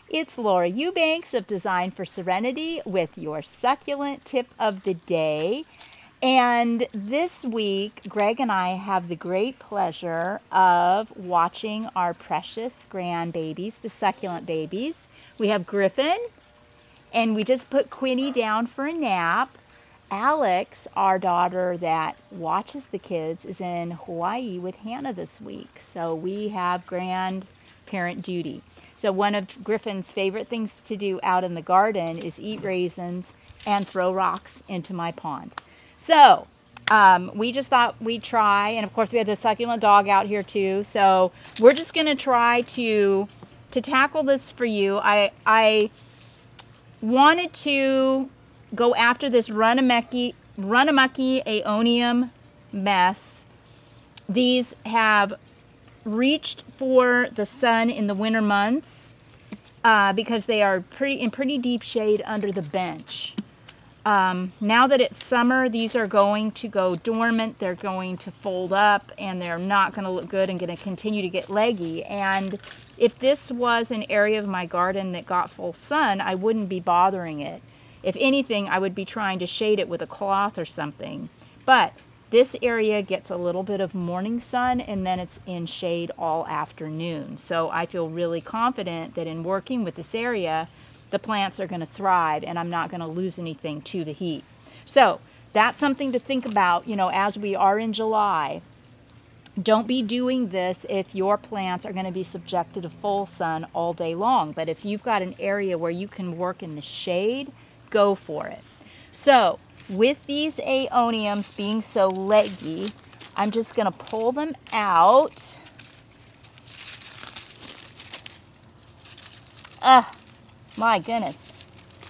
It's Laura Eubanks of Design for Serenity with your succulent tip of the day. And this week, Greg and I have the great pleasure of watching our precious grandbabies, the succulent babies. We have Griffin, and we just put Quinny down for a nap. Alex, our daughter that watches the kids, is in Hawaii with Hannah this week. So we have grandparent duty. So one of Griffin's favorite things to do out in the garden is eat raisins and throw rocks into my pond. So we just thought we'd try, and of course we had the succulent dog out here too. So we're just going to try to tackle this for you. I wanted to go after this Runamucky Aeonium mess. These have reached for the sun in the winter months because they are in pretty deep shade under the bench. Now that it's summer, these are going to go dormant. They're going to fold up, and they're not going to look good and going to continue to get leggy. And if this was an area of my garden that got full sun, I wouldn't be bothering it. If anything, I would be trying to shade it with a cloth or something. But this area gets a little bit of morning sun, and then it's in shade all afternoon. So I feel really confident that in working with this area, the plants are going to thrive, and I'm not going to lose anything to the heat. So that's something to think about, you know, as we are in July. Don't be doing this if your plants are going to be subjected to full sun all day long. But if you've got an area where you can work in the shade, go for it. So with these aeoniums being so leggy, I'm just going to pull them out. My goodness.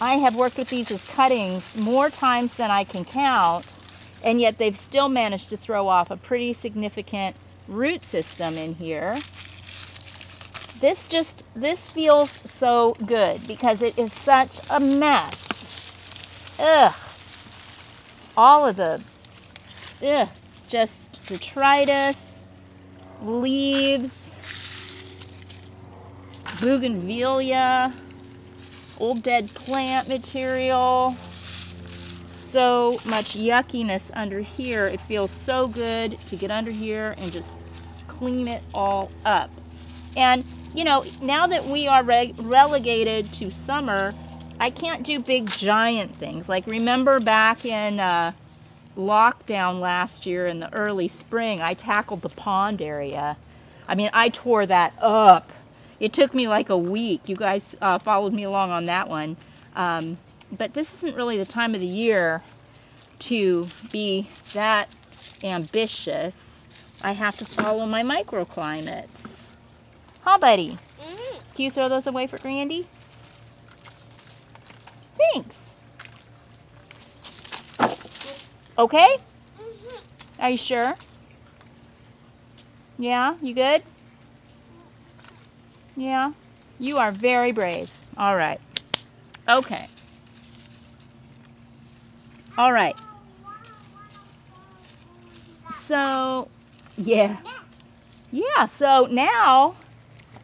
I have worked with these as cuttings more times than I can count, and yet they've still managed to throw off a pretty significant root system in here. This feels so good because it is such a mess. Ugh. All of the, just detritus, leaves, bougainvillea, old dead plant material. So much yuckiness under here. It feels so good to get under here and just clean it all up. And, you know, now that we are relegated to summer, I can't do big giant things. Like, remember back in lockdown last year in the early spring, I tackled the pond area. I mean, I tore that up. It took me like a week. You guys followed me along on that one. But this isn't really the time of the year to be that ambitious. I have to follow my microclimates. Huh, buddy? Can you throw those away for Grandy? Thanks. Okay? Are you sure? Yeah? You good? Yeah? You are very brave. All right. Okay. All right. So, yeah. Yeah, so now...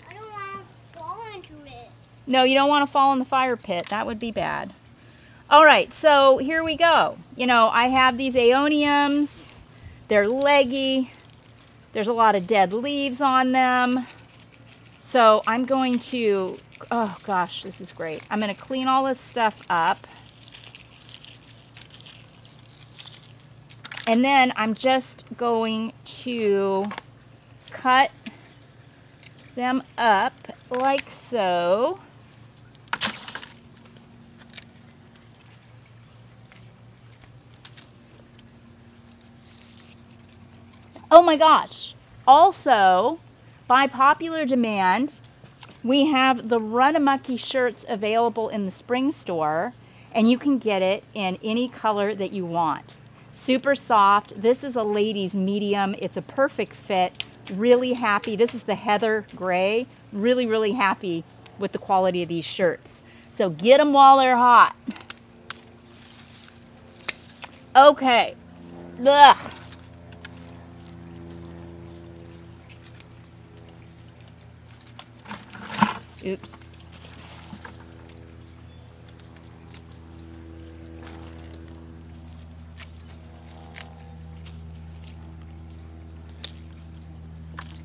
I don't want to fall into it. No, you don't want to fall in the fire pit. That would be bad. All right, so here we go. You know, I have these aeoniums. They're leggy. There's a lot of dead leaves on them. So I'm going to, oh gosh, this is great. I'm going to clean all this stuff up. And then I'm just going to cut them up like so. Oh my gosh. Also, by popular demand, we have the Runamucky shirts available in the spring store, and you can get it in any color that you want. Super soft. This is a ladies medium. It's a perfect fit. Really happy. This is the heather gray. Really, really happy with the quality of these shirts. So get them while they're hot. Okay. Ugh. Oops.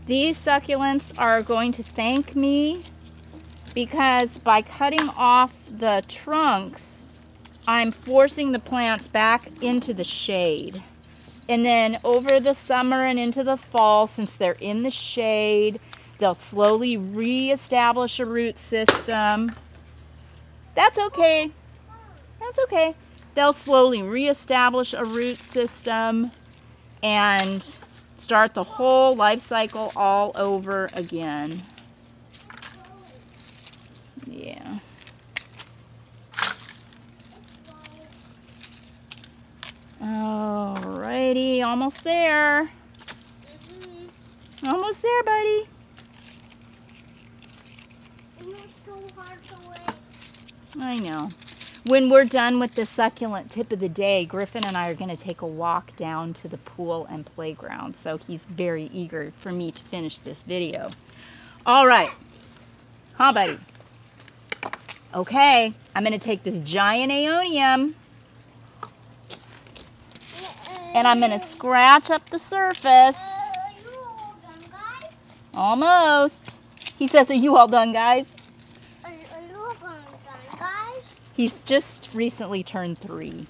These succulents are going to thank me because by cutting off the trunks, I'm forcing the plants back into the shade. And then over the summer and into the fall, since they're in the shade, they'll slowly reestablish a root system. That's okay. That's okay. They'll slowly reestablish a root system and start the whole life cycle all over again. Yeah. Alrighty, almost there. Almost there, buddy. It's so hard to wait. I know. When we're done with the succulent tip of the day, Griffin and I are going to take a walk down to the pool and playground. So he's very eager for me to finish this video. All right. Huh, buddy? Okay. I'm going to take this giant aeonium and I'm going to scratch up the surface. Are you all done, guys? Almost. He says, are you all done, guys? Are you all done, guys? He's just recently turned 3.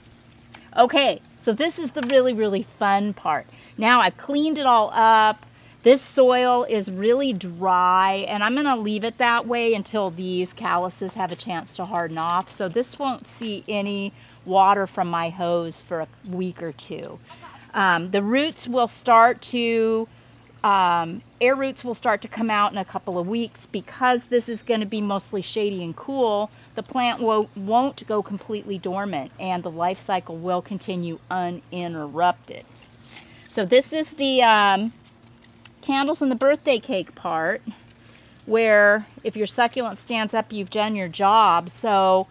Okay, so this is the really, really fun part. Now I've cleaned it all up. This soil is really dry, and I'm going to leave it that way until these calluses have a chance to harden off. So this won't see any water from my hose for a week or 2. The roots will start to, air roots will start to come out in a couple of weeks. Because this is going to be mostly shady and cool, the plant won't go completely dormant and the life cycle will continue uninterrupted. So this is the candles and the birthday cake part, where if your succulent stands up, you've done your job. So,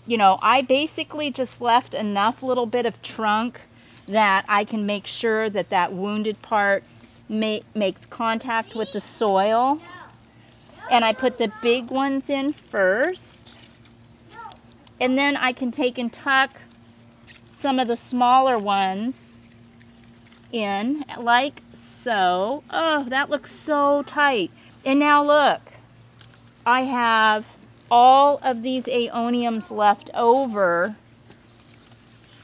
you know, I basically just left enough little bit of trunk that I can make sure that that wounded part makes contact with the soil. And I put the big ones in first. And then I can take and tuck some of the smaller ones in like so. Oh, that looks so tight. And now look, I have all of these aeoniums left over,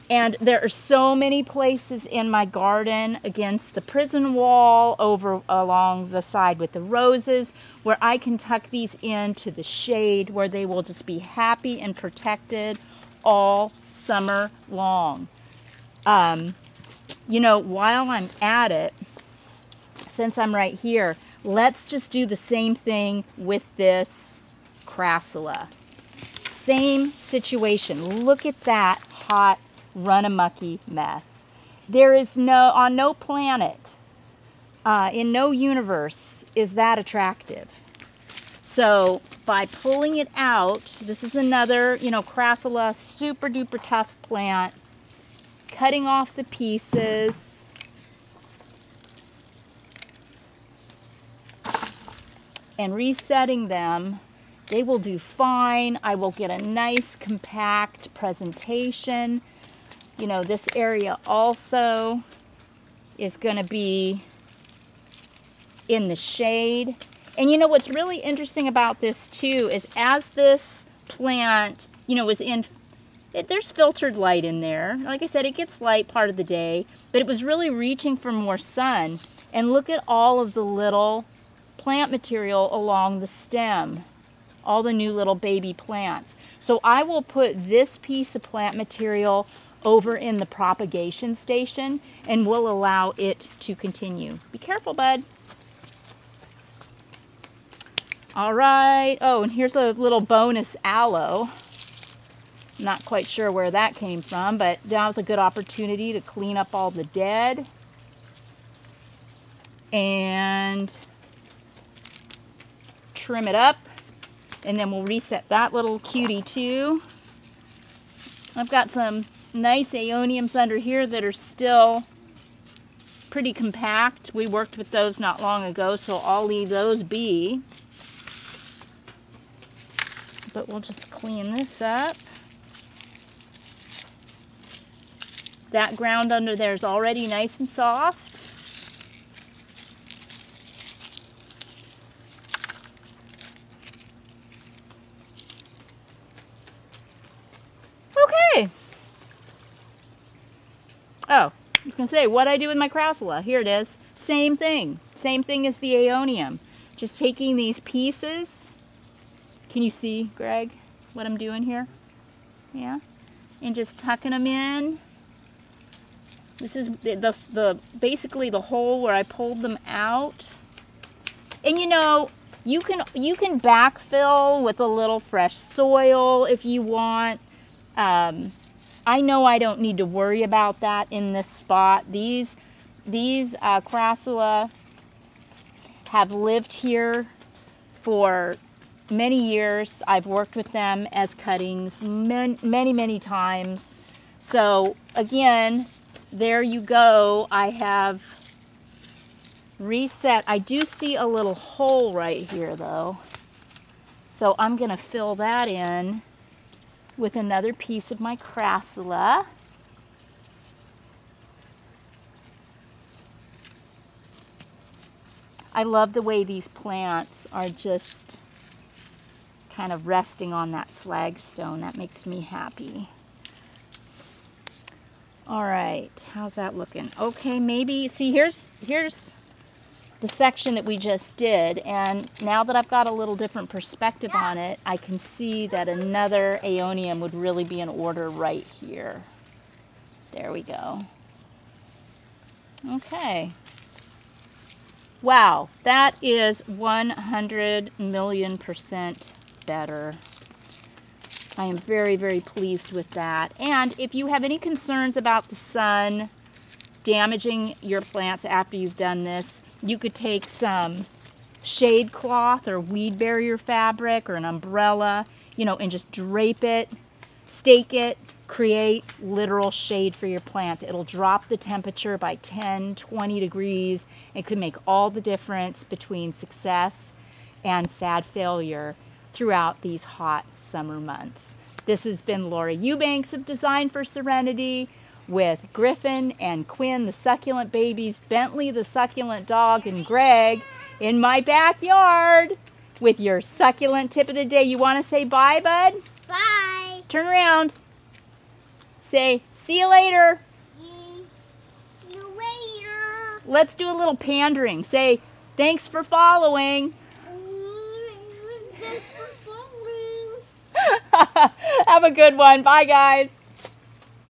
and there are so many places in my garden against the prison wall, over along the side with the roses, where I can tuck these into the shade where they will just be happy and protected all summer long. You know, while I'm at it, since I'm right here, let's just do the same thing with this crassula. Same situation. Look at that hot Runamucky mess. There is on no planet, in no universe, is that attractive. So by pulling it out, this is another, you know, crassula, super duper tough plant. Cutting off the pieces. And resetting them, they will do fine. I will get a nice compact presentation. You know, this area also is going to be in the shade. And you know what's really interesting about this too is as this plant, you know, was in, there's filtered light in there. Like I said, it gets light part of the day, but it was really reaching for more sun. And look at all of the little plant material along the stem. All the new little baby plants. So I will put this piece of plant material over in the propagation station and we'll allow it to continue. Be careful, bud. All right. Oh, and here's a little bonus aloe. Not quite sure where that came from, but that was a good opportunity to clean up all the dead. And trim it up. And then we'll reset that little cutie too. I've got some nice aeoniums under here that are still pretty compact. We worked with those not long ago, so I'll leave those be. But we'll just clean this up. That ground under there is already nice and soft. Oh, I was going to say, what'd I do with my crassula? Here it is. Same thing. Same thing as the aeonium. Just taking these pieces. Can you see, Greg, what I'm doing here? Yeah. And just tucking them in. This is basically the hole where I pulled them out. And you know, you can backfill with a little fresh soil if you want. I know I don't need to worry about that in this spot. These crassula have lived here for many years. I've worked with them as cuttings many times. So again, there you go. I have reset. I do see a little hole right here though. So I'm going to fill that in with another piece of my crassula. I love the way these plants are just kind of resting on that flagstone. That makes me happy. All right, how's that looking? Okay, maybe, see, here's the section that we just did, and now that I've got a little different perspective on it, I can see that another aeonium would really be in order right here. There we go. Okay. Wow, that is 100,000,000% better. I am very pleased with that. And if you have any concerns about the sun damaging your plants after you've done this, you could take some shade cloth or weed barrier fabric or an umbrella, you know, and just drape it, stake it, create literal shade for your plants. It'll drop the temperature by 10, 20 degrees. It could make all the difference between success and sad failure throughout these hot summer months. This has been Laura Eubanks of Design for Serenity with Griffin and Quinn, the succulent babies, Bentley, the succulent dog, and Greg in my backyard with your succulent tip of the day. You want to say bye, bud? Bye. Turn around. Say, see you later. See you later. Let's do a little pandering. Say, thanks for following. Thanks for following. Have a good one. Bye, guys.